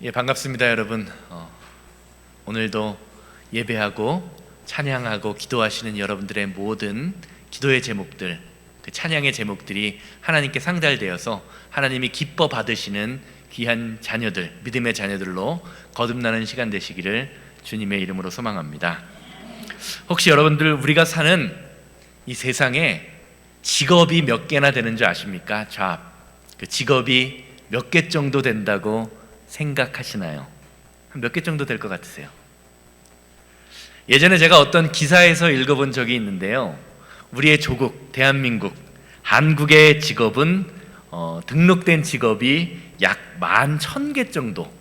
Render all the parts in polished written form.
예, 반갑습니다, 여러분. 오늘도 예배하고 찬양하고 기도하시는 여러분들의 모든 기도의 제목들, 그 찬양의 제목들이 하나님께 상달되어서 하나님이 기뻐 받으시는 귀한 자녀들, 믿음의 자녀들로 거듭나는 시간 되시기를 주님의 이름으로 소망합니다. 혹시 여러분들, 우리가 사는 이 세상에 직업이 몇 개나 되는 줄 아십니까? 그 직업이 몇 개 정도 된다고 생각하시나요? 한 몇 개 정도 될 것 같으세요? 예전에 제가 어떤 기사에서 읽어본 적이 있는데요, 우리의 조국 대한민국, 한국의 직업은 등록된 직업이 약 11,000개 정도,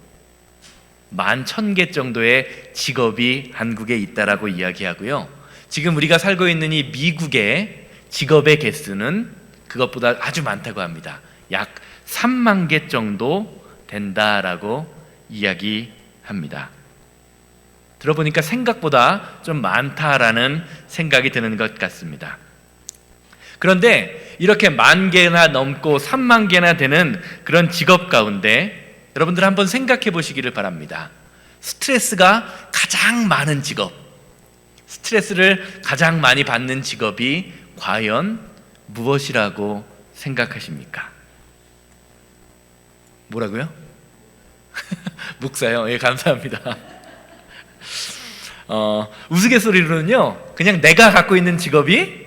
11,000개 정도의 직업이 한국에 있다라고 이야기하고요, 지금 우리가 살고 있는 이 미국의 직업의 개수는 그것보다 아주 많다고 합니다. 약 3만 개 정도 된다라고 이야기합니다. 들어보니까 생각보다 좀 많다라는 생각이 드는 것 같습니다. 그런데 이렇게 10,000개나 넘고 3만 개나 되는 그런 직업 가운데 여러분들 한번 생각해 보시기를 바랍니다. 스트레스가 가장 많은 직업, 스트레스를 가장 많이 받는 직업이 과연 무엇이라고 생각하십니까? 뭐라고요? 목사요? 예, 감사합니다. 우스갯소리로는요, 그냥 내가 갖고 있는 직업이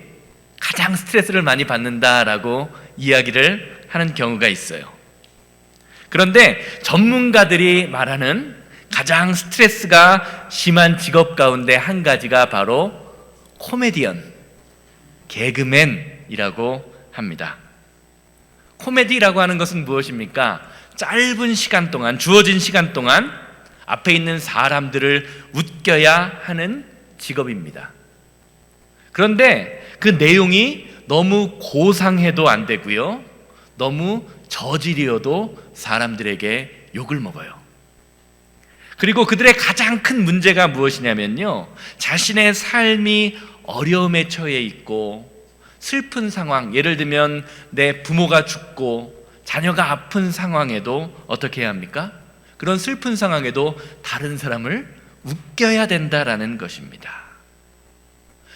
가장 스트레스를 많이 받는다라고 이야기를 하는 경우가 있어요. 그런데 전문가들이 말하는 가장 스트레스가 심한 직업 가운데 한 가지가 바로 코미디언, 개그맨이라고 합니다. 코미디라고 하는 것은 무엇입니까? 짧은 시간 동안, 주어진 시간 동안 앞에 있는 사람들을 웃겨야 하는 직업입니다. 그런데 그 내용이 너무 고상해도 안 되고요, 너무 저질이어도 사람들에게 욕을 먹어요. 그리고 그들의 가장 큰 문제가 무엇이냐면요, 자신의 삶이 어려움에 처해 있고 슬픈 상황, 예를 들면 내 부모가 죽고 자녀가 아픈 상황에도 어떻게 해야 합니까? 그런 슬픈 상황에도 다른 사람을 웃겨야 된다라는 것입니다.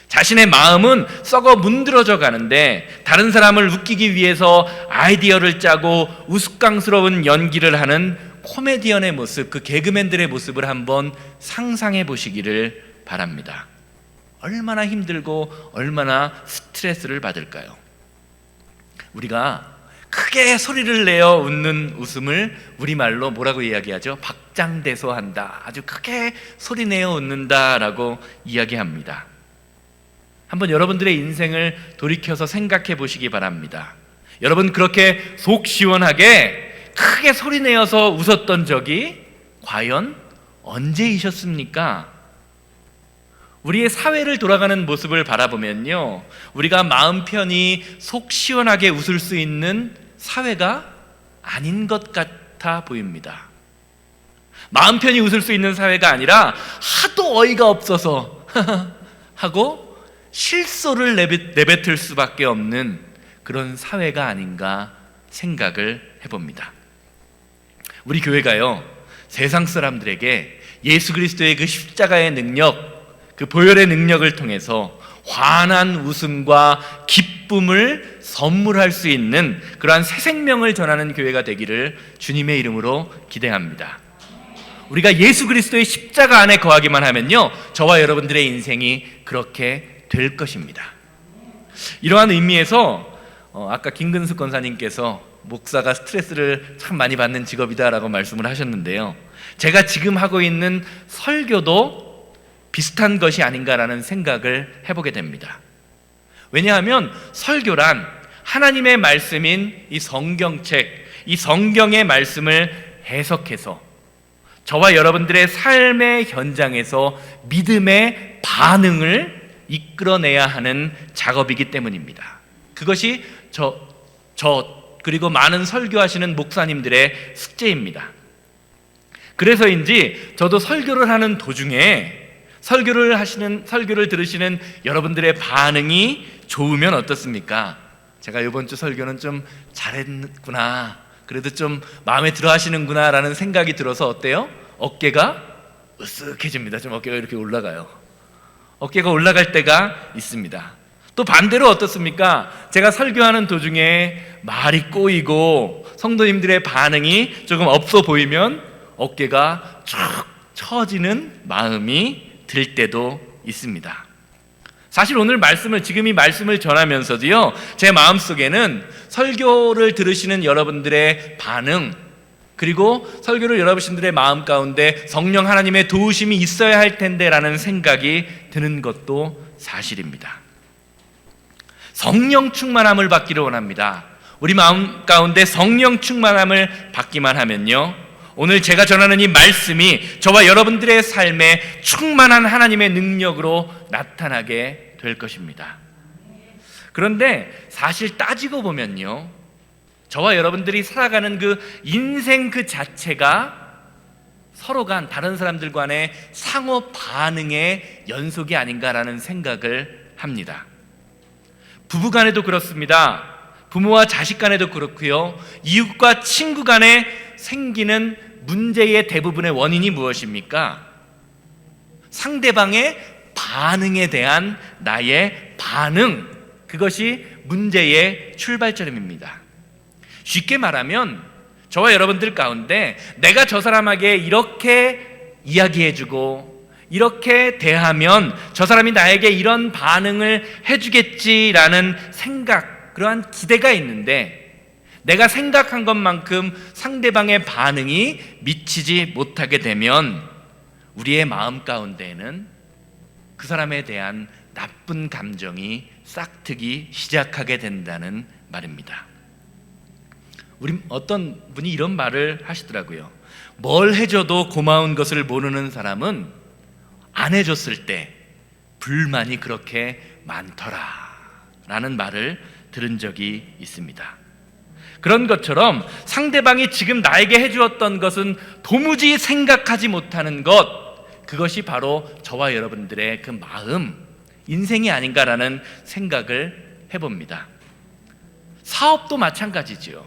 자신의 마음은 썩어 문드러져 가는데 다른 사람을 웃기기 위해서 아이디어를 짜고 우스꽝스러운 연기를 하는 코미디언의 모습, 그 개그맨들의 모습을 한번 상상해 보시기를 바랍니다. 얼마나 힘들고 얼마나 스트레스를 받을까요? 우리가 크게 소리를 내어 웃는 웃음을 우리말로 뭐라고 이야기하죠? 박장대소한다, 아주 크게 소리 내어 웃는다라고 이야기합니다. 한번 여러분들의 인생을 돌이켜서 생각해 보시기 바랍니다. 여러분, 그렇게 속 시원하게 크게 소리 내어서 웃었던 적이 과연 언제이셨습니까? 우리의 사회를 돌아가는 모습을 바라보면요, 우리가 마음 편히 속 시원하게 웃을 수 있는 사회가 아닌 것 같아 보입니다. 마음 편히 웃을 수 있는 사회가 아니라 하도 어이가 없어서 하고 실소를 내뱉을 수밖에 없는 그런 사회가 아닌가 생각을 해봅니다. 우리 교회가요, 세상 사람들에게 예수 그리스도의 그 십자가의 능력, 그 보혈의 능력을 통해서 환한 웃음과 기쁨을 선물할 수 있는 그러한 새 생명을 전하는 교회가 되기를 주님의 이름으로 기대합니다. 우리가 예수 그리스도의 십자가 안에 거하기만 하면요, 저와 여러분들의 인생이 그렇게 될 것입니다. 이러한 의미에서 아까 김근숙 권사님께서 목사가 스트레스를 참 많이 받는 직업이다라고 말씀을 하셨는데요, 제가 지금 하고 있는 설교도 비슷한 것이 아닌가라는 생각을 해보게 됩니다. 왜냐하면 설교란 하나님의 말씀인 이 성경책, 이 성경의 말씀을 해석해서 저와 여러분들의 삶의 현장에서 믿음의 반응을 이끌어내야 하는 작업이기 때문입니다. 그것이 그리고 많은 설교하시는 목사님들의 숙제입니다. 그래서인지 저도 설교를 하는 도중에 설교를 들으시는 여러분들의 반응이 좋으면 어떻습니까? 제가 이번 주 설교는 좀 잘했구나, 그래도 좀 마음에 들어 하시는구나 라는 생각이 들어서 어때요? 어깨가 으쓱해집니다. 좀 어깨가 이렇게 올라가요. 어깨가 올라갈 때가 있습니다. 또 반대로 어떻습니까? 제가 설교하는 도중에 말이 꼬이고 성도님들의 반응이 조금 없어 보이면 어깨가 쭉 처지는 마음이 들 때도 있습니다. 사실 오늘 지금 이 말씀을 전하면서도요, 제 마음속에는 설교를 들으시는 여러분들의 반응, 그리고 설교를 여러분들의 마음 가운데 성령 하나님의 도우심이 있어야 할 텐데 라는 생각이 드는 것도 사실입니다. 성령 충만함을 받기를 원합니다. 우리 마음 가운데 성령 충만함을 받기만 하면요, 오늘 제가 전하는 이 말씀이 저와 여러분들의 삶에 충만한 하나님의 능력으로 나타나게 될 것입니다. 그런데 사실 따지고 보면요, 저와 여러분들이 살아가는 그 인생 그 자체가 서로 간 다른 사람들 간의 상호 반응의 연속이 아닌가라는 생각을 합니다. 부부 간에도 그렇습니다. 부모와 자식 간에도 그렇고요, 이웃과 친구 간에 생기는 문제의 대부분의 원인이 무엇입니까? 상대방의 반응에 대한 나의 반응, 그것이 문제의 출발점입니다. 쉽게 말하면 저와 여러분들 가운데 내가 저 사람에게 이렇게 이야기해주고 이렇게 대하면 저 사람이 나에게 이런 반응을 해주겠지라는 생각, 그러한 기대가 있는데 내가 생각한 것만큼 상대방의 반응이 미치지 못하게 되면 우리의 마음 가운데에는 그 사람에 대한 나쁜 감정이 싹트기 시작하게 된다는 말입니다. 우리 어떤 분이 이런 말을 하시더라고요. 뭘 해줘도 고마운 것을 모르는 사람은 안 해줬을 때 불만이 그렇게 많더라 라는 말을 들은 적이 있습니다. 그런 것처럼 상대방이 지금 나에게 해주었던 것은 도무지 생각하지 못하는 것, 그것이 바로 저와 여러분들의 그 마음, 인생이 아닌가라는 생각을 해봅니다. 사업도 마찬가지지요.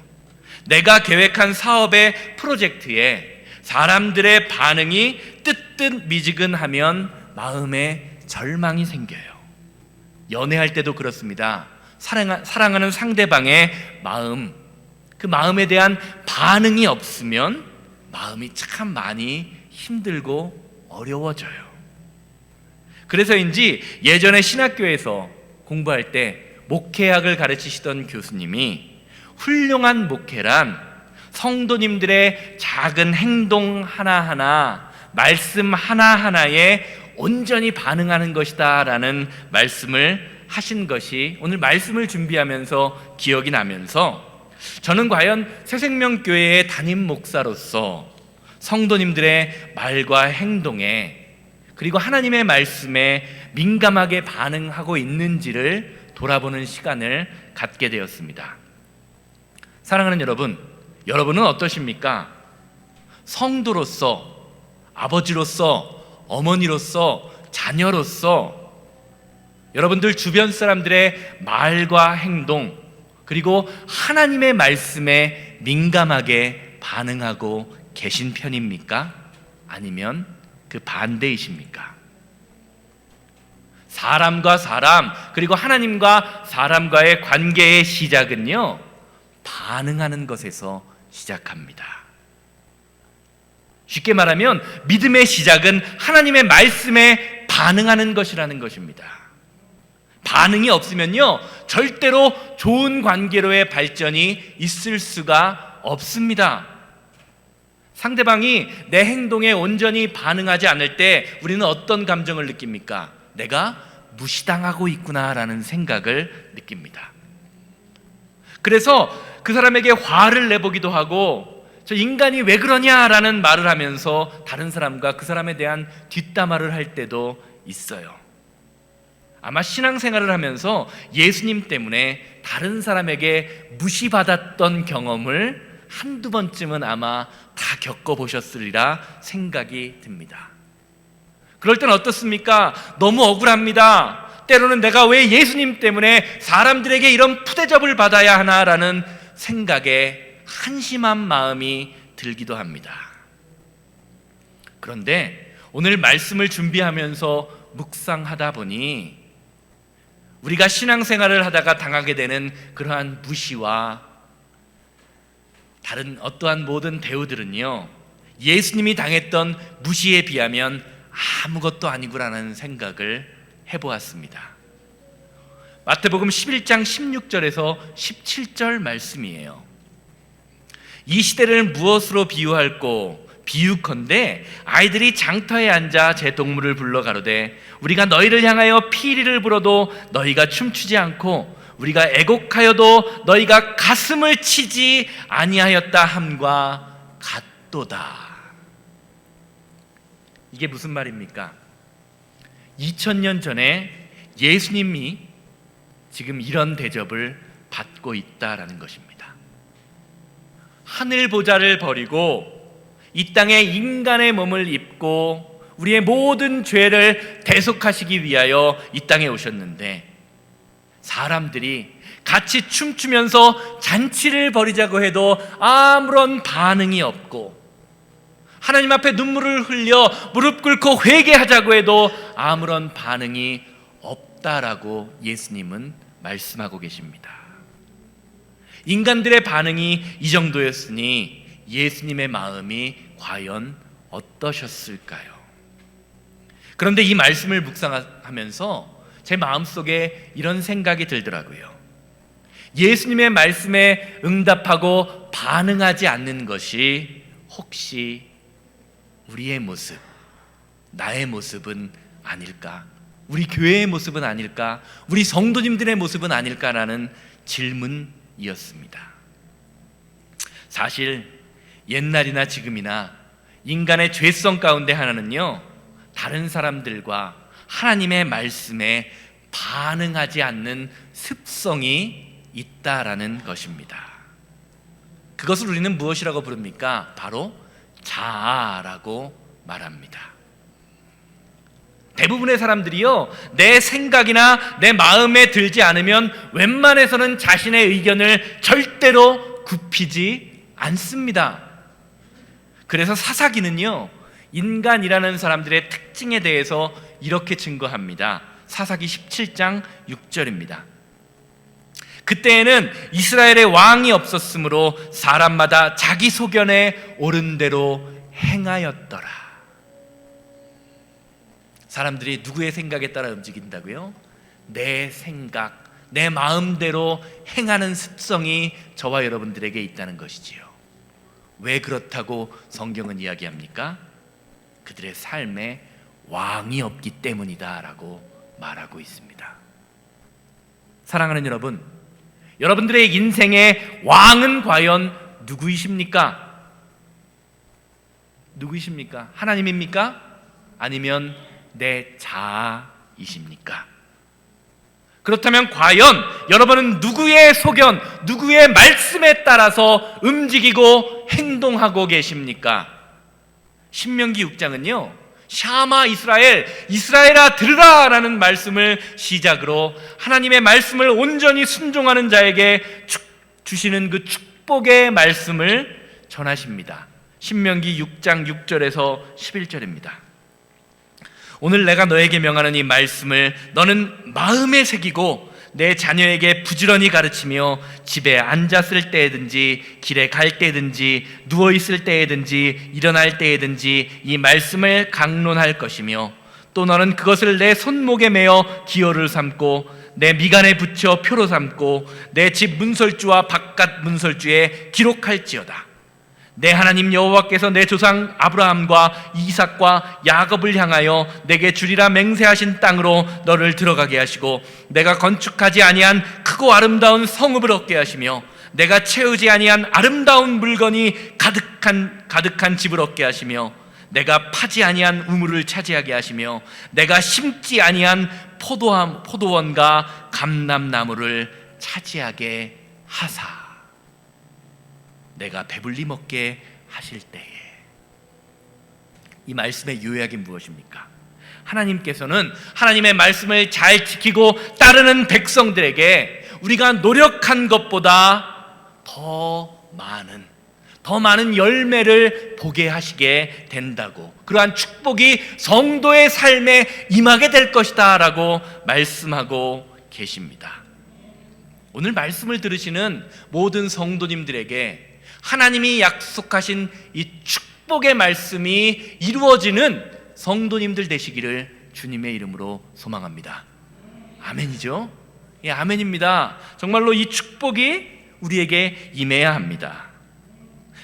내가 계획한 사업의 프로젝트에 사람들의 반응이 뜨뜻미지근하면 마음에 절망이 생겨요. 연애할 때도 그렇습니다. 사랑하는 상대방의 마음, 그 마음에 대한 반응이 없으면 마음이 참 많이 힘들고 어려워져요. 그래서인지 예전에 신학교에서 공부할 때 목회학을 가르치시던 교수님이 훌륭한 목회란 성도님들의 작은 행동 하나하나, 말씀 하나하나에 온전히 반응하는 것이다 라는 말씀을 하신 것이 오늘 말씀을 준비하면서 기억이 나면서 저는 과연 새생명교회의 담임 목사로서 성도님들의 말과 행동에, 그리고 하나님의 말씀에 민감하게 반응하고 있는지를 돌아보는 시간을 갖게 되었습니다. 사랑하는 여러분, 여러분은 어떠십니까? 성도로서, 아버지로서, 어머니로서, 자녀로서 여러분들 주변 사람들의 말과 행동, 그리고 하나님의 말씀에 민감하게 반응하고 계신 편입니까? 아니면 그 반대이십니까? 사람과 사람, 그리고 하나님과 사람과의 관계의 시작은요, 반응하는 것에서 시작합니다. 쉽게 말하면 믿음의 시작은 하나님의 말씀에 반응하는 것이라는 것입니다. 반응이 없으면요, 절대로 좋은 관계로의 발전이 있을 수가 없습니다. 상대방이 내 행동에 온전히 반응하지 않을 때 우리는 어떤 감정을 느낍니까? 내가 무시당하고 있구나라는 생각을 느낍니다. 그래서 그 사람에게 화를 내보기도 하고, 저 인간이 왜 그러냐라는 말을 하면서 다른 사람과 그 사람에 대한 뒷담화를 할 때도 있어요. 아마 신앙생활을 하면서 예수님 때문에 다른 사람에게 무시받았던 경험을 한두 번쯤은 아마 다 겪어보셨으리라 생각이 듭니다. 그럴 땐 어떻습니까? 너무 억울합니다. 때로는 내가 왜 예수님 때문에 사람들에게 이런 푸대접을 받아야 하나라는 생각에 한심한 마음이 들기도 합니다. 그런데 오늘 말씀을 준비하면서 묵상하다 보니 우리가 신앙생활을 하다가 당하게 되는 그러한 무시와 다른 어떠한 모든 대우들은요, 예수님이 당했던 무시에 비하면 아무것도 아니구라는 생각을 해보았습니다. 마태복음 11장 16절에서 17절 말씀이에요. 이 시대를 무엇으로 비유할꼬? 비유컨대 아이들이 장터에 앉아 제 동물을 불러 가로되 우리가 너희를 향하여 피리를 불어도 너희가 춤추지 않고 우리가 애곡하여도 너희가 가슴을 치지 아니하였다 함과 같도다. 이게 무슨 말입니까? 2000년 전에 예수님이 지금 이런 대접을 받고 있다라는 것입니다. 하늘 보좌를 버리고 이 땅에 인간의 몸을 입고 우리의 모든 죄를 대속하시기 위하여 이 땅에 오셨는데, 사람들이 같이 춤추면서 잔치를 벌이자고 해도 아무런 반응이 없고, 하나님 앞에 눈물을 흘려 무릎 꿇고 회개하자고 해도 아무런 반응이 없다라고 예수님은 말씀하고 계십니다. 인간들의 반응이 이 정도였으니 예수님의 마음이 과연 어떠셨을까요? 그런데 이 말씀을 묵상하면서 제 마음속에 이런 생각이 들더라고요. 예수님의 말씀에 응답하고 반응하지 않는 것이 혹시 우리의 모습, 나의 모습은 아닐까? 우리 교회의 모습은 아닐까? 우리 성도님들의 모습은 아닐까라는 질문이었습니다. 사실 옛날이나 지금이나 인간의 죄성 가운데 하나는요, 다른 사람들과 하나님의 말씀에 반응하지 않는 습성이 있다라는 것입니다. 그것을 우리는 무엇이라고 부릅니까? 바로 자아라고 말합니다. 대부분의 사람들이요, 내 생각이나 내 마음에 들지 않으면 웬만해서는 자신의 의견을 절대로 굽히지 않습니다. 그래서 사사기는요, 인간이라는 사람들의 특징에 대해서 이렇게 증거합니다. 사사기 17장 6절입니다. 그때에는 이스라엘의 왕이 없었으므로 사람마다 자기 소견에 옳은 대로 행하였더라. 사람들이 누구의 생각에 따라 움직인다고요? 내 생각, 내 마음대로 행하는 습성이 저와 여러분들에게 있다는 것이지요. 왜 그렇다고 성경은 이야기합니까? 그들의 삶에 왕이 없기 때문이다라고 말하고 있습니다. 사랑하는 여러분, 여러분들의 인생의 왕은 과연 누구이십니까? 누구이십니까? 하나님입니까? 아니면 내 자아이십니까? 그렇다면 과연 여러분은 누구의 소견, 누구의 말씀에 따라서 움직이고 행동하고 계십니까? 신명기 6장은요, 샤마 이스라엘, 이스라엘아 들으라 라는 말씀을 시작으로 하나님의 말씀을 온전히 순종하는 자에게 주시는 그 축복의 말씀을 전하십니다. 신명기 6장 6절에서 11절입니다. 오늘 내가 너에게 명하는 이 말씀을 너는 마음에 새기고 내 자녀에게 부지런히 가르치며 집에 앉았을 때에든지 길에 갈 때든지 누워있을 때에든지 일어날 때에든지 이 말씀을 강론할 것이며, 또 너는 그것을 내 손목에 매어 기호를 삼고 내 미간에 붙여 표로 삼고 내 집 문설주와 바깥 문설주에 기록할지어다. 내 하나님 여호와께서 내 조상 아브라함과 이삭과 야곱을 향하여 내게 주리라 맹세하신 땅으로 너를 들어가게 하시고, 내가 건축하지 아니한 크고 아름다운 성읍을 얻게 하시며 내가 채우지 아니한 아름다운 물건이 가득한 집을 얻게 하시며, 내가 파지 아니한 우물을 차지하게 하시며 내가 심지 아니한 포도원과 감람나무를 차지하게 하사 내가 배불리 먹게 하실 때에. 이 말씀의 요약이 무엇입니까? 하나님께서는 하나님의 말씀을 잘 지키고 따르는 백성들에게 우리가 노력한 것보다 더 더 많은 열매를 보게 하시게 된다고, 그러한 축복이 성도의 삶에 임하게 될 것이다 라고 말씀하고 계십니다. 오늘 말씀을 들으시는 모든 성도님들에게 하나님이 약속하신 이 축복의 말씀이 이루어지는 성도님들 되시기를 주님의 이름으로 소망합니다. 아멘이죠? 예, 아멘입니다. 정말로 이 축복이 우리에게 임해야 합니다.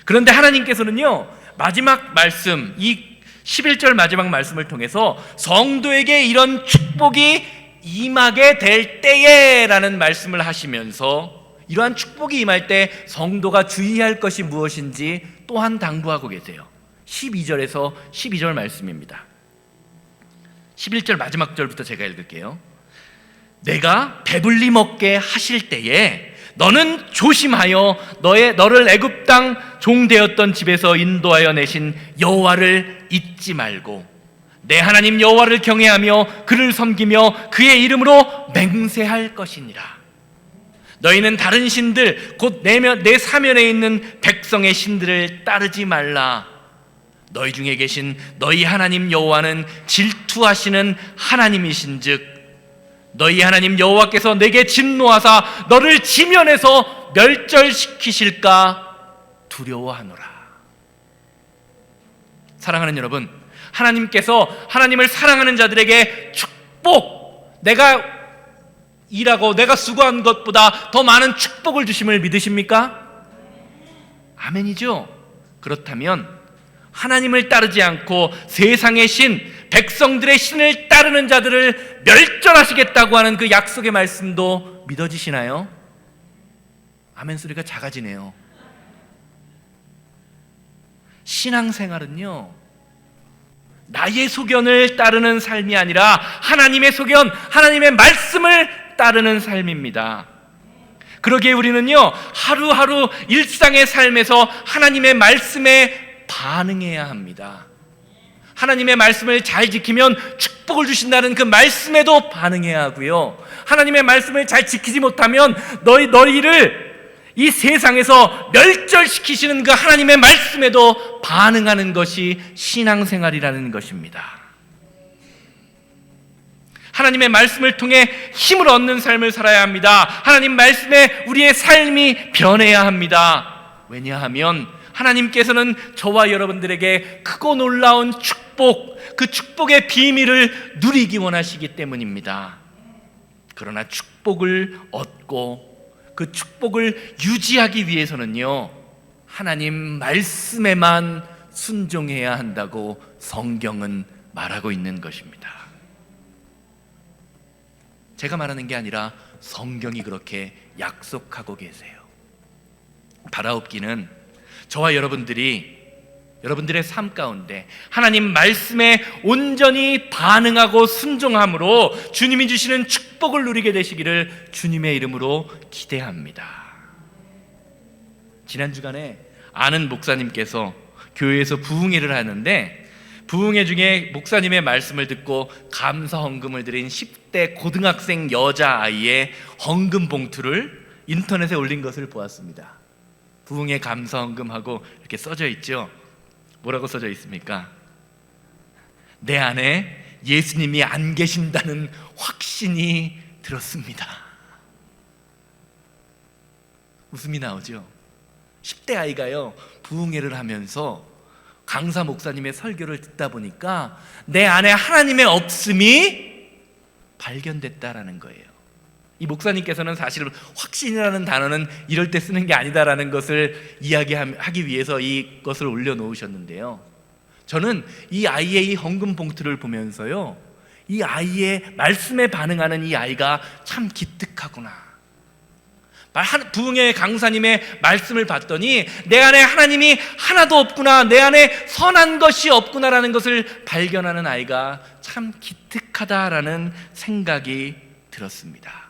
그런데 하나님께서는요, 마지막 말씀, 이 11절 마지막 말씀을 통해서 성도에게 이런 축복이 임하게 될 때에 라는 말씀을 하시면서 이러한 축복이 임할 때 성도가 주의할 것이 무엇인지 또한 당부하고 계세요. 12절에서 12절 말씀입니다. 11절 마지막 절부터 제가 읽을게요. 내가 배불리 먹게 하실 때에 너는 조심하여 너를 애굽 땅 종되었던 집에서 인도하여 내신 여호와를 잊지 말고 내 하나님 여호와를 경외하며 그를 섬기며 그의 이름으로 맹세할 것이니라. 너희는 다른 신들 곧 내 사면에 있는 백성의 신들을 따르지 말라. 너희 중에 계신 너희 하나님 여호와는 질투하시는 하나님이신즉 너희 하나님 여호와께서 내게 진노하사 너를 지면에서 멸절시키실까 두려워하노라. 사랑하는 여러분, 하나님께서 하나님을 사랑하는 자들에게 축복, 내가 일하고 내가 수고한 것보다 더 많은 축복을 주심을 믿으십니까? 아멘이죠? 그렇다면 하나님을 따르지 않고 세상의 신, 백성들의 신을 따르는 자들을 멸절하시겠다고 하는 그 약속의 말씀도 믿어지시나요? 아멘 소리가 작아지네요. 신앙생활은요, 나의 소견을 따르는 삶이 아니라 하나님의 소견, 하나님의 말씀을 따르는 삶입니다. 그러기에 우리는요, 하루하루 일상의 삶에서 하나님의 말씀에 반응해야 합니다. 하나님의 말씀을 잘 지키면 축복을 주신다는 그 말씀에도 반응해야 하고요, 하나님의 말씀을 잘 지키지 못하면 너희를 이 세상에서 멸절시키시는 그 하나님의 말씀에도 반응하는 것이 신앙생활이라는 것입니다. 하나님의 말씀을 통해 힘을 얻는 삶을 살아야 합니다. 하나님 말씀에 우리의 삶이 변해야 합니다. 왜냐하면 하나님께서는 저와 여러분들에게 크고 놀라운 축복, 그 축복의 비밀을 누리기 원하시기 때문입니다. 그러나 축복을 얻고 그 축복을 유지하기 위해서는요, 하나님 말씀에만 순종해야 한다고 성경은 말하고 있는 것입니다. 제가 말하는 게 아니라 성경이 그렇게 약속하고 계세요. 바라옵기는 저와 여러분들의 삶 가운데 하나님 말씀에 온전히 반응하고 순종함으로 주님이 주시는 축복을 누리게 되시기를 주님의 이름으로 기대합니다. 지난 주간에 아는 목사님께서 교회에서 부흥회를 하는데, 부흥회 중에 목사님의 말씀을 듣고 감사 헌금을 드린 10대 고등학생 여자아이의 헌금 봉투를 인터넷에 올린 것을 보았습니다. 부흥회 감사 헌금하고 이렇게 써져 있죠. 뭐라고 써져 있습니까? 내 안에 예수님이 안 계신다는 확신이 들었습니다. 웃음이 나오죠. 10대 아이가요, 부흥회를 하면서 강사 목사님의 설교를 듣다 보니까 내 안에 하나님의 없음이 발견됐다라는 거예요. 이 목사님께서는 사실 확신이라는 단어는 이럴 때 쓰는 게 아니다라는 것을 이야기하기 위해서 이것을 올려놓으셨는데요, 저는 이 아이의 이 헌금 봉투를 보면서요, 이 아이의 말씀에 반응하는 이 아이가 참 기특하구나. 부흥회 강사님의 말씀을 봤더니 내 안에 하나님이 하나도 없구나, 내 안에 선한 것이 없구나라는 것을 발견하는 아이가 참 기특하다라는 생각이 들었습니다.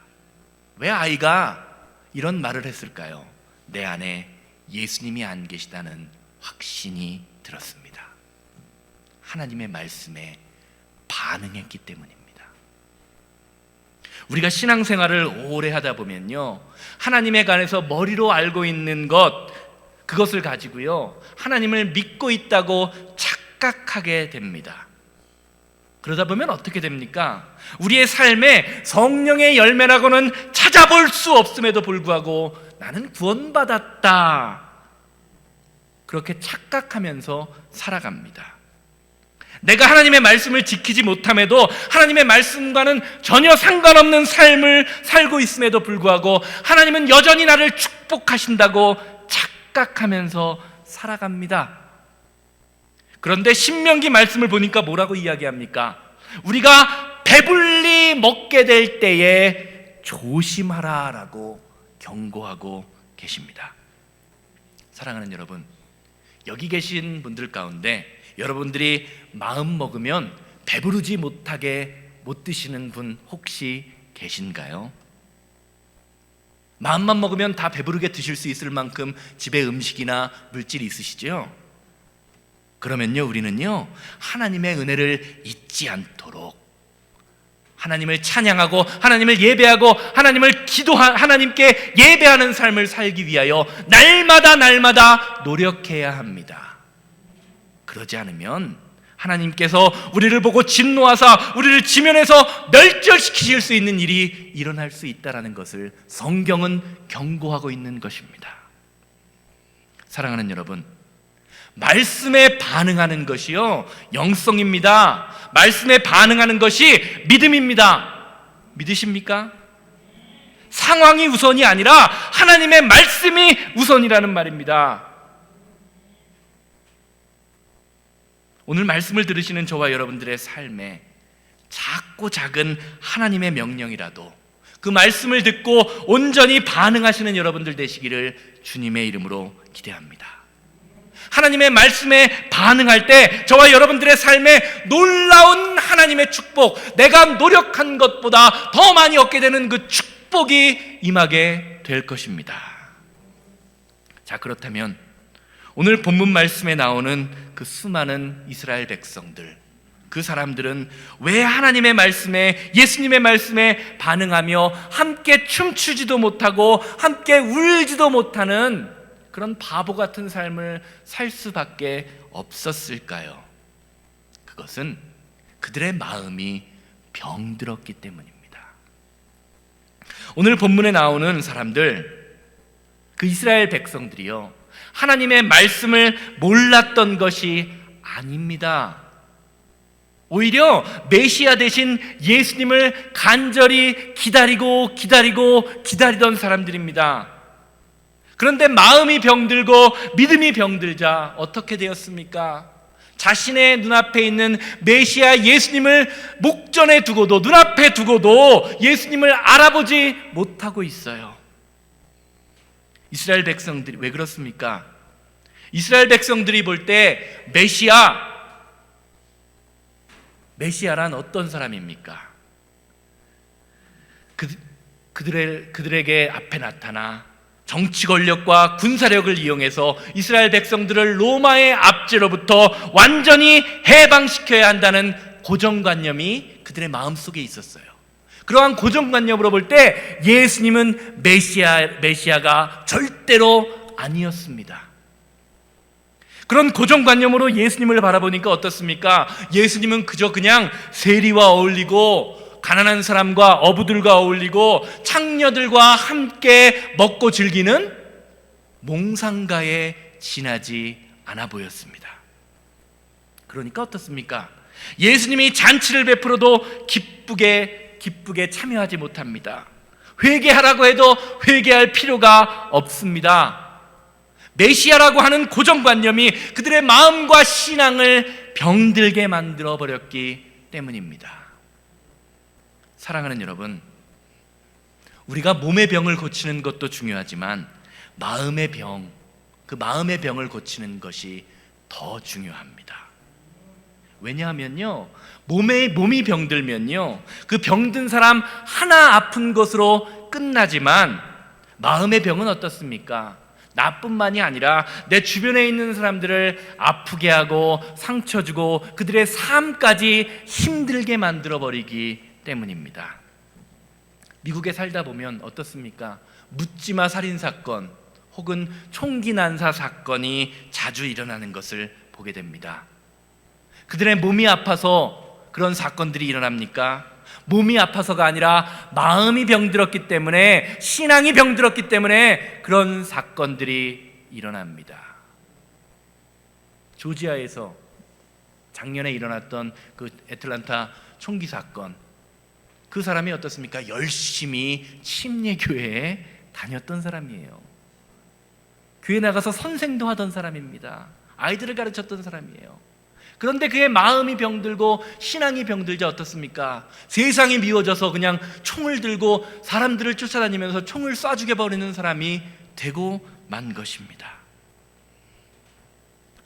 왜 아이가 이런 말을 했을까요? 내 안에 예수님이 안 계시다는 확신이 들었습니다. 하나님의 말씀에 반응했기 때문입니다. 우리가 신앙생활을 오래 하다 보면요, 하나님에 관해서 머리로 알고 있는 것, 그것을 가지고요, 하나님을 믿고 있다고 착각하게 됩니다. 그러다 보면 어떻게 됩니까? 우리의 삶에 성령의 열매라고는 찾아볼 수 없음에도 불구하고 나는 구원받았다, 그렇게 착각하면서 살아갑니다. 내가 하나님의 말씀을 지키지 못함에도 하나님의 말씀과는 전혀 상관없는 삶을 살고 있음에도 불구하고 하나님은 여전히 나를 축복하신다고 착각하면서 살아갑니다. 그런데 신명기 말씀을 보니까 뭐라고 이야기합니까? 우리가 배불리 먹게 될 때에 조심하라 라고 경고하고 계십니다. 사랑하는 여러분, 여기 계신 분들 가운데 여러분들이 마음 먹으면 배부르지 못하게 못 드시는 분 혹시 계신가요? 마음만 먹으면 다 배부르게 드실 수 있을 만큼 집에 음식이나 물질이 있으시죠? 그러면요, 우리는요, 하나님의 은혜를 잊지 않도록 하나님을 찬양하고 하나님을 예배하고 하나님께 예배하는 삶을 살기 위하여 날마다 노력해야 합니다. 그러지 않으면 하나님께서 우리를 보고 진노하사 우리를 지면에서 멸절시키실 수 있는 일이 일어날 수 있다는 것을 성경은 경고하고 있는 것입니다. 사랑하는 여러분, 말씀에 반응하는 것이요, 영성입니다. 말씀에 반응하는 것이 믿음입니다. 믿으십니까? 상황이 우선이 아니라 하나님의 말씀이 우선이라는 말입니다. 오늘 말씀을 들으시는 저와 여러분들의 삶에 작고 작은 하나님의 명령이라도 그 말씀을 듣고 온전히 반응하시는 여러분들 되시기를 주님의 이름으로 기대합니다. 하나님의 말씀에 반응할 때 저와 여러분들의 삶에 놀라운 하나님의 축복, 내가 노력한 것보다 더 많이 얻게 되는 그 축복이 임하게 될 것입니다. 자, 그렇다면 오늘 본문 말씀에 나오는 그 수많은 이스라엘 백성들, 그 사람들은 왜 하나님의 말씀에, 예수님의 말씀에 반응하며 함께 춤추지도 못하고 함께 울지도 못하는 그런 바보 같은 삶을 살 수밖에 없었을까요? 그것은 그들의 마음이 병들었기 때문입니다. 오늘 본문에 나오는 사람들, 그 이스라엘 백성들이요, 하나님의 말씀을 몰랐던 것이 아닙니다. 오히려 메시아 대신 예수님을 간절히 기다리던 사람들입니다. 그런데 마음이 병들고 믿음이 병들자 어떻게 되었습니까? 자신의 눈앞에 있는 메시아 예수님을 목전에 두고도, 눈앞에 두고도 예수님을 알아보지 못하고 있어요. 이스라엘 백성들이 왜 그렇습니까? 이스라엘 백성들이 볼 때 메시아란 어떤 사람입니까? 그들에게 앞에 나타나 정치 권력과 군사력을 이용해서 이스라엘 백성들을 로마의 압제로부터 완전히 해방시켜야 한다는 고정관념이 그들의 마음속에 있었어요. 그러한 고정관념으로 볼 때 예수님은 메시아가 절대로 아니었습니다. 그런 고정관념으로 예수님을 바라보니까 어떻습니까? 예수님은 그냥 세리와 어울리고 가난한 사람과 어부들과 어울리고 창녀들과 함께 먹고 즐기는 몽상가에 지나지 않아 보였습니다. 그러니까 어떻습니까? 예수님이 잔치를 베풀어도 기쁘게 참여하지 못합니다. 회개하라고 해도 회개할 필요가 없습니다. 메시아라고 하는 고정관념이 그들의 마음과 신앙을 병들게 만들어 버렸기 때문입니다. 사랑하는 여러분, 우리가 몸의 병을 고치는 것도 중요하지만 마음의 병, 그 마음의 병을 고치는 것이 더 중요합니다. 왜냐하면요, 몸이 병들면요, 그 병든 사람 하나 아픈 것으로 끝나지만 마음의 병은 어떻습니까? 나뿐만이 아니라 내 주변에 있는 사람들을 아프게 하고 상처 주고 그들의 삶까지 힘들게 만들어 버리기 때문입니다. 미국에 살다 보면 어떻습니까? 묻지마 살인사건, 혹은 총기 난사 사건이 자주 일어나는 것을 보게 됩니다. 그들의 몸이 아파서 그런 사건들이 일어납니까? 몸이 아파서가 아니라 마음이 병들었기 때문에, 신앙이 병들었기 때문에 그런 사건들이 일어납니다. 조지아에서 작년에 일어났던 그 애틀란타 총기 사건, 그 사람이 어떻습니까? 열심히 침례교회에 다녔던 사람이에요. 교회 나가서 선생도 하던 사람입니다. 아이들을 가르쳤던 사람이에요. 그런데 그의 마음이 병들고 신앙이 병들자 어떻습니까? 세상이 미워져서 그냥 총을 들고 사람들을 쫓아다니면서 총을 쏴 죽여버리는 사람이 되고 만 것입니다.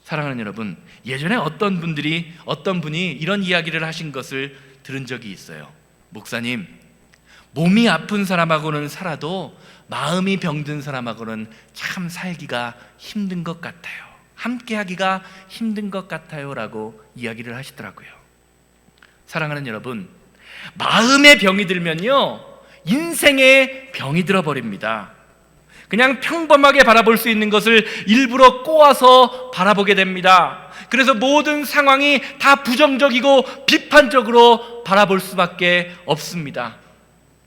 사랑하는 여러분, 예전에 어떤 분이 이런 이야기를 하신 것을 들은 적이 있어요. 목사님, 몸이 아픈 사람하고는 살아도 마음이 병든 사람하고는 참 살기가 힘든 것 같아요. 함께 하기가 힘든 것 같아요 라고 이야기를 하시더라고요. 사랑하는 여러분, 마음의 병이 들면요, 인생의 병이 들어버립니다. 그냥 평범하게 바라볼 수 있는 것을 일부러 꼬아서 바라보게 됩니다. 그래서 모든 상황이 다 부정적이고 비판적으로 바라볼 수밖에 없습니다.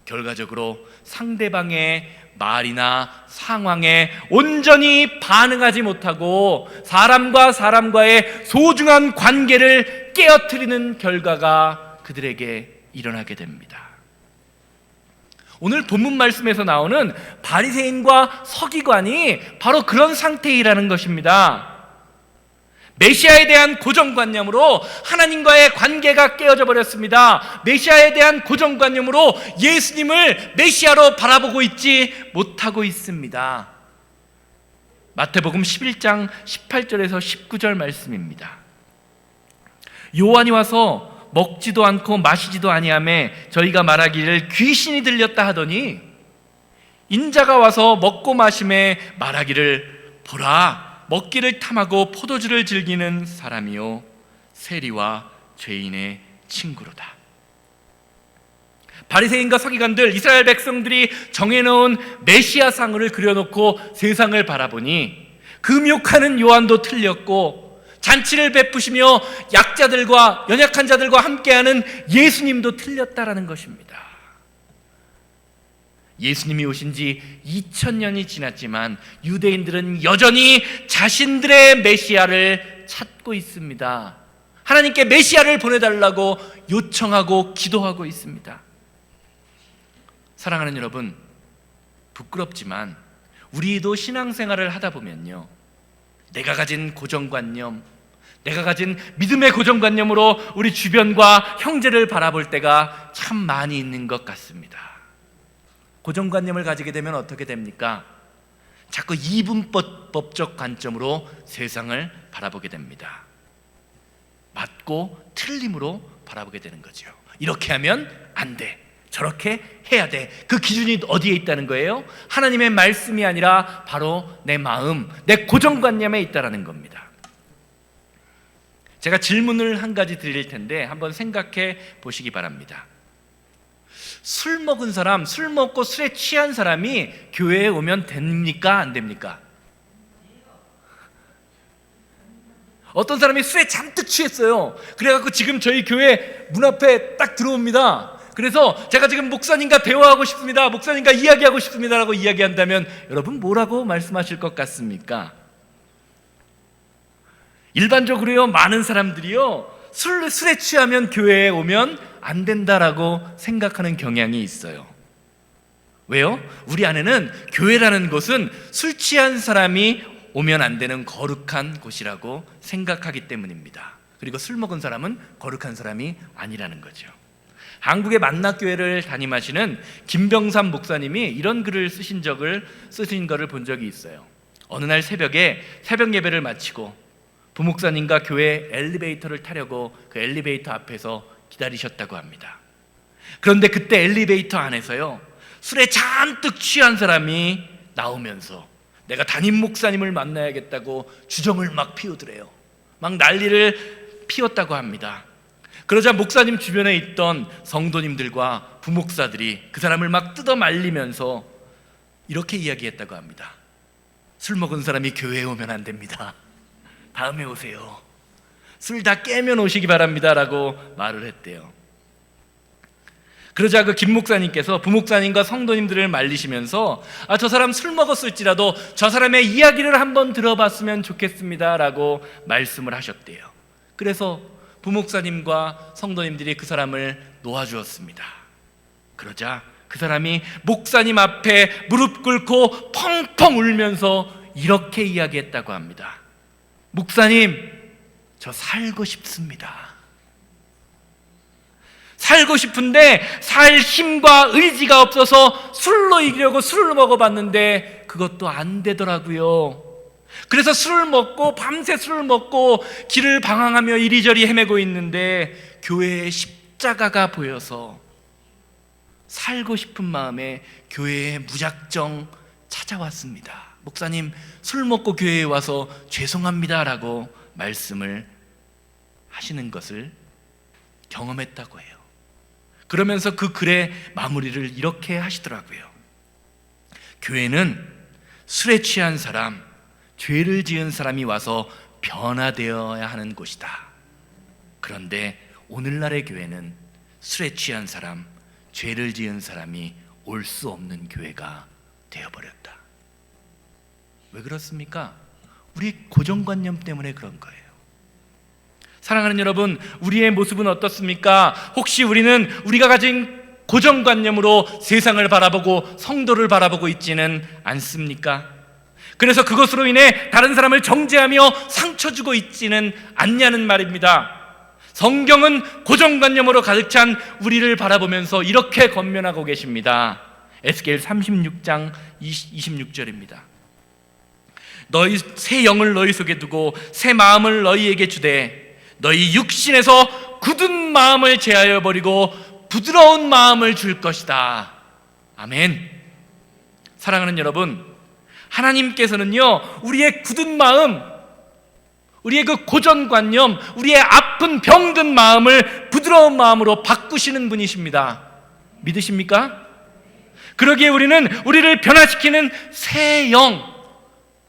결과적으로 상대방의 말이나 상황에 온전히 반응하지 못하고 사람과 사람과의 소중한 관계를 깨어뜨리는 결과가 그들에게 일어나게 됩니다. 오늘 본문 말씀에서 나오는 바리새인과 서기관이 바로 그런 상태이라는 것입니다. 메시아에 대한 고정관념으로 하나님과의 관계가 깨어져 버렸습니다. 메시아에 대한 고정관념으로 예수님을 메시아로 바라보고 있지 못하고 있습니다. 마태복음 11장 18절에서 19절 말씀입니다. 요한이 와서 먹지도 않고 마시지도 아니하매 저희가 말하기를 귀신이 들렸다 하더니 인자가 와서 먹고 마심에 말하기를 보라, 먹기를 탐하고 포도주를 즐기는 사람이요 세리와 죄인의 친구로다. 바리새인과 서기관들, 이스라엘 백성들이 정해놓은 메시아상을 그려놓고 세상을 바라보니 금욕하는 요한도 틀렸고 잔치를 베푸시며 약자들과 연약한 자들과 함께하는 예수님도 틀렸다라는 것입니다. 예수님이 오신 지 2000년이 지났지만 유대인들은 여전히 자신들의 메시아를 찾고 있습니다. 하나님께 메시아를 보내달라고 요청하고 기도하고 있습니다. 사랑하는 여러분, 부끄럽지만 우리도 신앙생활을 하다 보면요, 내가 가진 고정관념, 내가 가진 믿음의 고정관념으로 우리 주변과 형제를 바라볼 때가 참 많이 있는 것 같습니다. 고정관념을 가지게 되면 어떻게 됩니까? 자꾸 이분법적 관점으로 세상을 바라보게 됩니다. 맞고 틀림으로 바라보게 되는 거죠. 이렇게 하면 안 돼, 저렇게 해야 돼. 그 기준이 어디에 있다는 거예요? 하나님의 말씀이 아니라 바로 내 마음, 내 고정관념에 있다는 겁니다. 제가 질문을 한 가지 드릴 텐데 한번 생각해 보시기 바랍니다. 술 먹은 사람, 술 먹고 술에 취한 사람이 교회에 오면 됩니까? 안 됩니까? 어떤 사람이 술에 잔뜩 취했어요. 그래갖고 지금 저희 교회 문 앞에 딱 들어옵니다. 그래서 제가 지금 목사님과 대화하고 싶습니다, 목사님과 이야기하고 싶습니다 라고 이야기한다면 여러분 뭐라고 말씀하실 것 같습니까? 일반적으로요, 많은 사람들이요, 술에 취하면 교회에 오면 안 된다라고 생각하는 경향이 있어요. 왜요? 우리 안에는 교회라는 곳은 술 취한 사람이 오면 안 되는 거룩한 곳이라고 생각하기 때문입니다. 그리고 술 먹은 사람은 거룩한 사람이 아니라는 거죠. 한국의 만낙교회를 담임하시는 김병삼 목사님이 이런 글을 쓰신 거를 본 적이 있어요. 어느 날 새벽에 새벽 예배를 마치고 부목사님과 교회 엘리베이터를 타려고 그 엘리베이터 앞에서 기다리셨다고 합니다. 그런데 그때 엘리베이터 안에서요, 술에 잔뜩 취한 사람이 나오면서 내가 담임 목사님을 만나야겠다고 주정을 막 피우더래요. 막 난리를 피웠다고 합니다. 그러자 목사님 주변에 있던 성도님들과 부목사들이 그 사람을 막 뜯어 말리면서 이렇게 이야기했다고 합니다. 술 먹은 사람이 교회에 오면 안 됩니다. 다음에 오세요. 술 다 깨면 오시기 바랍니다 라고 말을 했대요. 그러자 그 김 목사님께서 부목사님과 성도님들을 말리시면서 저 사람 술 먹었을지라도 저 사람의 이야기를 한번 들어봤으면 좋겠습니다 라고 말씀을 하셨대요. 그래서 부목사님과 성도님들이 그 사람을 놓아주었습니다. 그러자 그 사람이 목사님 앞에 무릎 꿇고 펑펑 울면서 이렇게 이야기했다고 합니다. 목사님, 저 살고 싶습니다. 살고 싶은데 살 힘과 의지가 없어서 술로 이기려고 술을 먹어봤는데 그것도 안 되더라고요. 그래서 술을 먹고 밤새 술을 먹고 길을 방황하며 이리저리 헤매고 있는데 교회에 십자가가 보여서 살고 싶은 마음에 교회에 무작정 찾아왔습니다. 목사님, 술 먹고 교회에 와서 죄송합니다 라고 말씀을 하시는 것을 경험했다고 해요. 그러면서 그 글의 마무리를 이렇게 하시더라고요. 교회는 술에 취한 사람, 죄를 지은 사람이 와서 변화되어야 하는 곳이다. 그런데 오늘날의 교회는 술에 취한 사람, 죄를 지은 사람이 올 수 없는 교회가 되어버렸다. 왜 그렇습니까? 우리 고정관념 때문에 그런 거예요. 사랑하는 여러분, 우리의 모습은 어떻습니까? 혹시 우리는 우리가 가진 고정관념으로 세상을 바라보고 성도를 바라보고 있지는 않습니까? 그래서 그것으로 인해 다른 사람을 정죄하며 상처 주고 있지는 않냐는 말입니다. 성경은 고정관념으로 가득 찬 우리를 바라보면서 이렇게 권면하고 계십니다. 에스겔 36장 26절입니다. 너희 새 영을 너희 속에 두고 새 마음을 너희에게 주되 너희 육신에서 굳은 마음을 제하여 버리고 부드러운 마음을 줄 것이다. 아멘. 사랑하는 여러분, 하나님께서는요, 우리의 굳은 마음, 우리의 그 고정관념, 우리의 아픈 병든 마음을 부드러운 마음으로 바꾸시는 분이십니다. 믿으십니까? 그러기에 우리는 우리를 변화시키는 새 영,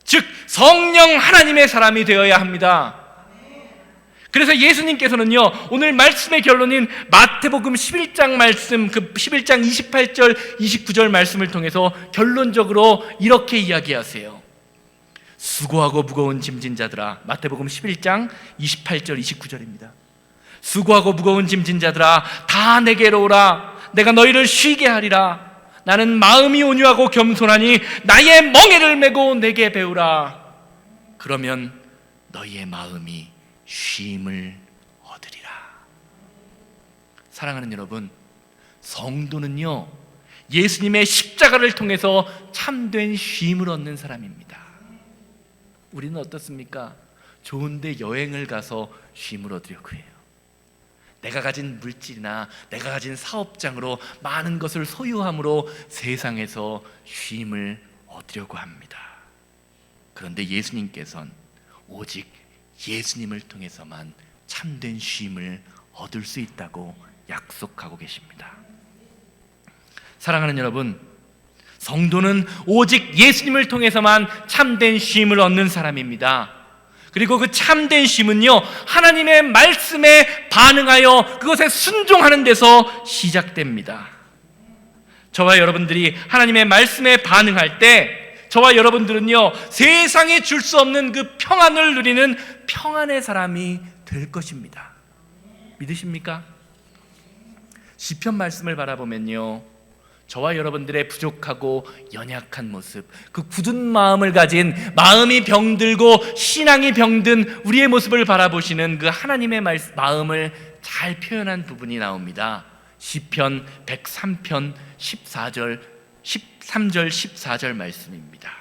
즉 성령 하나님의 사람이 되어야 합니다. 그래서 예수님께서는요, 오늘 말씀의 결론인 마태복음 11장 말씀, 그 11장 28절 29절 말씀을 통해서 결론적으로 이렇게 이야기하세요. 수고하고 무거운 짐진 자들아, 마태복음 11장 28절 29절입니다. 수고하고 무거운 짐진 자들아, 다 내게로 오라. 내가 너희를 쉬게 하리라. 나는 마음이 온유하고 겸손하니 나의 멍에를 메고 내게 배우라. 그러면 너희의 마음이 쉼을 얻으리라. 사랑하는 여러분, 성도는요, 예수님의 십자가를 통해서 참된 쉼을 얻는 사람입니다. 우리는 어떻습니까? 좋은데 여행을 가서 쉼을 얻으려고 해요. 내가 가진 물질이나 내가 가진 사업장으로 많은 것을 소유함으로 세상에서 쉼을 얻으려고 합니다. 그런데 예수님께서는 오직 예수님을 통해서만 참된 쉼을 얻을 수 있다고 약속하고 계십니다. 사랑하는 여러분, 성도는 오직 예수님을 통해서만 참된 쉼을 얻는 사람입니다. 그리고 그 참된 쉼은요, 하나님의 말씀에 반응하여 그것에 순종하는 데서 시작됩니다. 저와 여러분들이 하나님의 말씀에 반응할 때 저와 여러분들은요, 세상에 줄 수 없는 그 평안을 누리는 평안의 사람이 될 것입니다. 믿으십니까? 시편 말씀을 바라보면요, 저와 여러분들의 부족하고 연약한 모습, 그 굳은 마음을 가진, 마음이 병들고 신앙이 병든 우리의 모습을 바라보시는 그 하나님의 마음을 잘 표현한 부분이 나옵니다. 시편 103편 13절 14절 말씀입니다.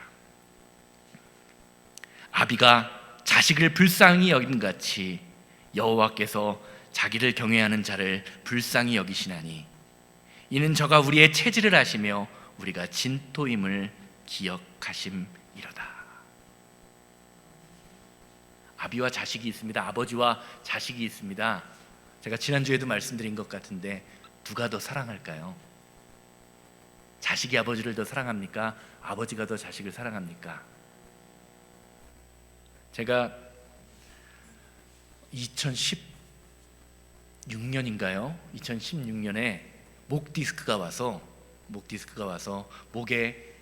아비가 자식을 불쌍히 여김같이 여호와께서 자기를 경외하는 자를 불쌍히 여기시나니 이는 저가 우리의 체질을 아시며 우리가 진토임을 기억하심이로다. 아비와 자식이 있습니다. 아버지와 자식이 있습니다. 제가 지난주에도 말씀드린 것 같은데 누가 더 사랑할까요? 자식이 아버지를 더 사랑합니까? 아버지가 더 자식을 사랑합니까? 제가 2016년인가요? 2016년에 목 디스크가 와서 목에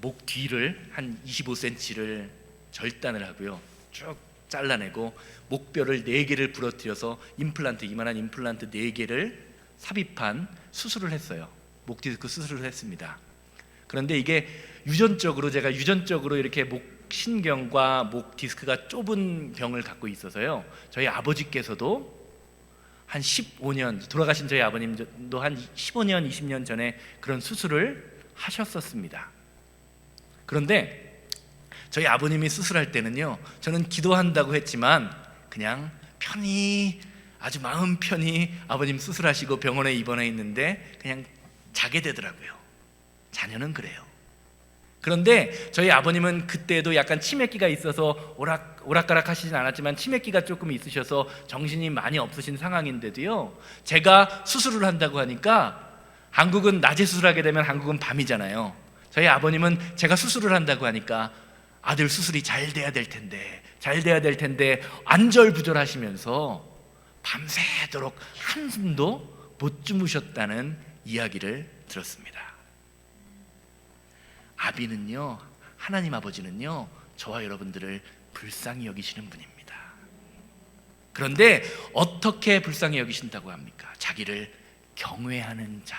목 뒤를 한 25cm를 절단을 하고요, 쭉 잘라내고 목뼈를 4개를 부러뜨려서 이만한 임플란트 4개를 삽입한 수술을 했어요. 목 디스크 수술을 했습니다. 그런데 이게 제가 유전적으로 이렇게 목 신경과 목 디스크가 좁은 병을 갖고 있어서요, 저희 아버지께서도 한 15년, 돌아가신 저희 아버님도 한 15년, 20년 전에 그런 수술을 하셨었습니다. 그런데 저희 아버님이 수술할 때는요, 저는 기도한다고 했지만 그냥 아주 마음 편히 아버님 수술하시고 병원에 입원해 있는데 그냥 자게 되더라고요. 자녀는 그래요. 그런데 저희 아버님은 그때도 약간 치매기가 있어서 오락가락 하시진 않았지만 치매기가 조금 있으셔서 정신이 많이 없으신 상황인데도요, 제가 수술을 한다고 하니까, 한국은 낮에 수술하게 되면 한국은 밤이잖아요. 저희 아버님은 제가 수술을 한다고 하니까 아들 수술이 잘 돼야 될 텐데 안절부절하시면서 밤새도록 한숨도 못 주무셨다는 이야기를 들었습니다. 하나님 아버지는요, 저와 여러분들을 불쌍히 여기시는 분입니다. 그런데 어떻게 불쌍히 여기신다고 합니까? 자기를 경외하는 자,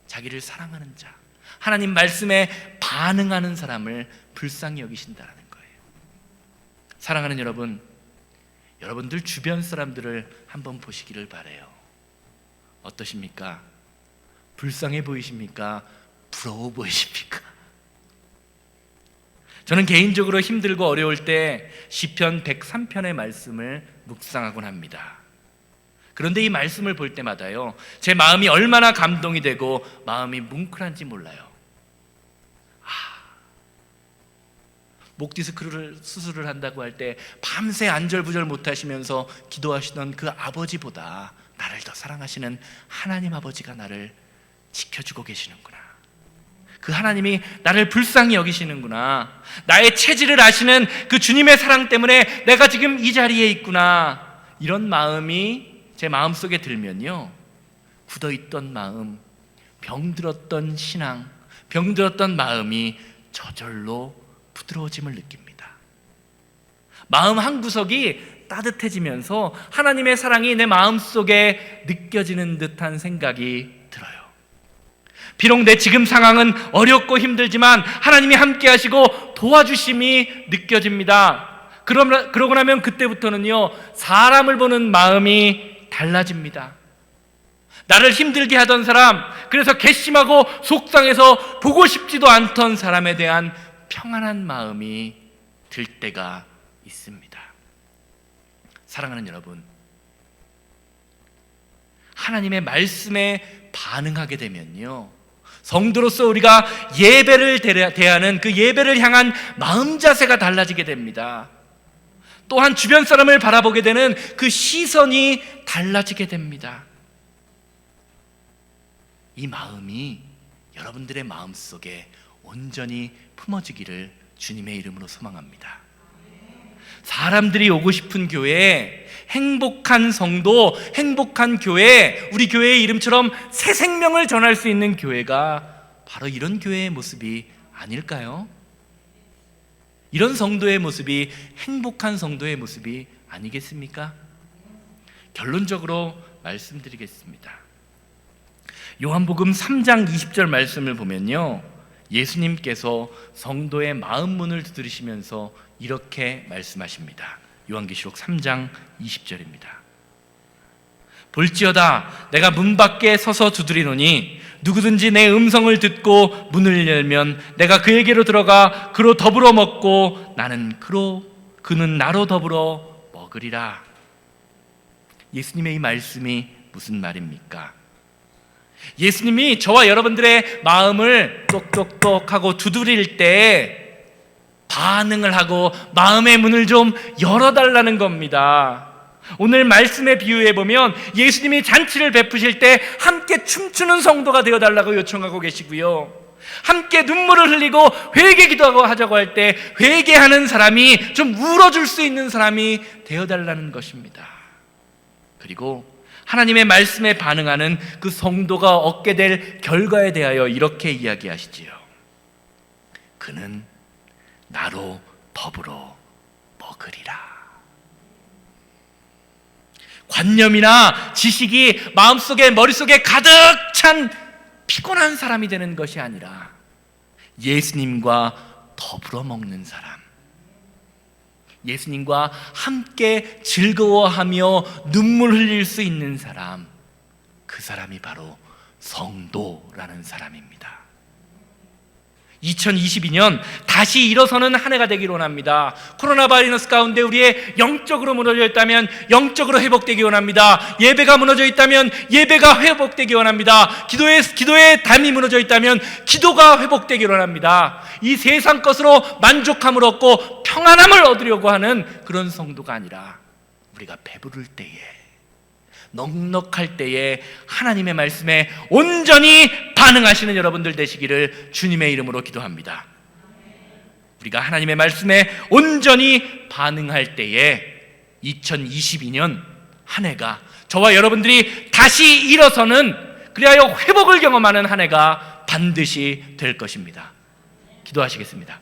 자기를 사랑하는 자, 하나님 말씀에 반응하는 사람을 불쌍히 여기신다는 거예요. 사랑하는 여러분, 여러분들 주변 사람들을 한번 보시기를 바라요. 어떠십니까? 불쌍해 보이십니까? 부러워 보이십니까? 저는 개인적으로 힘들고 어려울 때 시편 103편의 말씀을 묵상하곤 합니다. 그런데 이 말씀을 볼 때마다요, 제 마음이 얼마나 감동이 되고 마음이 뭉클한지 몰라요. 목 디스크를 수술을 한다고 할 때 밤새 안절부절 못하시면서 기도하시던 그 아버지보다 나를 더 사랑하시는 하나님 아버지가 나를 지켜주고 계시는구나, 그 하나님이 나를 불쌍히 여기시는구나, 나의 체질을 아시는 그 주님의 사랑 때문에 내가 지금 이 자리에 있구나, 이런 마음이 제 마음속에 들면요, 굳어있던 마음, 병들었던 신앙, 병들었던 마음이 저절로 부드러워짐을 느낍니다. 마음 한구석이 따뜻해지면서 하나님의 사랑이 내 마음속에 느껴지는 듯한 생각이 들어요. 비록 내 지금 상황은 어렵고 힘들지만 하나님이 함께 하시고 도와주심이 느껴집니다. 그러고 나면 그때부터는요, 사람을 보는 마음이 달라집니다. 나를 힘들게 하던 사람, 그래서 괘씸하고 속상해서 보고 싶지도 않던 사람에 대한 평안한 마음이 들 때가 있습니다. 사랑하는 여러분, 하나님의 말씀에 반응하게 되면요, 성도로서 우리가 예배를 대하는 그 예배를 향한 마음 자세가 달라지게 됩니다. 또한 주변 사람을 바라보게 되는 그 시선이 달라지게 됩니다. 이 마음이 여러분들의 마음속에 온전히 품어지기를 주님의 이름으로 소망합니다. 사람들이 오고 싶은 교회, 행복한 성도, 행복한 교회, 우리 교회의 이름처럼 새 생명을 전할 수 있는 교회가 바로 이런 교회의 모습이 아닐까요? 이런 성도의 모습이 행복한 성도의 모습이 아니겠습니까? 결론적으로 말씀드리겠습니다. 요한복음 3장 20절 말씀을 보면요, 예수님께서 성도의 마음 문을 두드리시면서 이렇게 말씀하십니다. 요한계시록 3장 20절입니다. 볼지어다 내가 문 밖에 서서 두드리노니 누구든지 내 음성을 듣고 문을 열면 내가 그에게로 들어가 그로 더불어 먹고 나는 그는 나로 더불어 먹으리라. 예수님의 이 말씀이 무슨 말입니까? 예수님이 저와 여러분들의 마음을 똑똑똑 하고 두드릴 때 반응을 하고 마음의 문을 좀 열어달라는 겁니다. 오늘 말씀에 비유해 보면 예수님이 잔치를 베푸실 때 함께 춤추는 성도가 되어달라고 요청하고 계시고요, 함께 눈물을 흘리고 회개 기도하고 하자고 할 때 회개하는 사람이 좀 울어줄 수 있는 사람이 되어달라는 것입니다. 그리고 하나님의 말씀에 반응하는 그 성도가 얻게 될 결과에 대하여 이렇게 이야기하시지요. 그는 나로 더불어 먹으리라. 관념이나 지식이 마음속에 머릿속에 가득 찬 피곤한 사람이 되는 것이 아니라 예수님과 더불어 먹는 사람, 예수님과 함께 즐거워하며 눈물 흘릴 수 있는 사람, 그 사람이 바로 성도라는 사람입니다. 2022년 다시 일어서는 한 해가 되기를 원합니다. 코로나 바이러스 가운데 우리의 영적으로 무너져 있다면 영적으로 회복되기 원합니다. 예배가 무너져 있다면 예배가 회복되기 원합니다. 기도의 담이 무너져 있다면 기도가 회복되기 원합니다. 이 세상 것으로 만족함을 얻고 평안함을 얻으려고 하는 그런 성도가 아니라 우리가 배부를 때에, 넉넉할 때에 하나님의 말씀에 온전히 반응하시는 여러분들 되시기를 주님의 이름으로 기도합니다. 우리가 하나님의 말씀에 온전히 반응할 때에 2022년 한 해가 저와 여러분들이 다시 일어서는, 그리하여 회복을 경험하는 한 해가 반드시 될 것입니다. 기도하시겠습니다.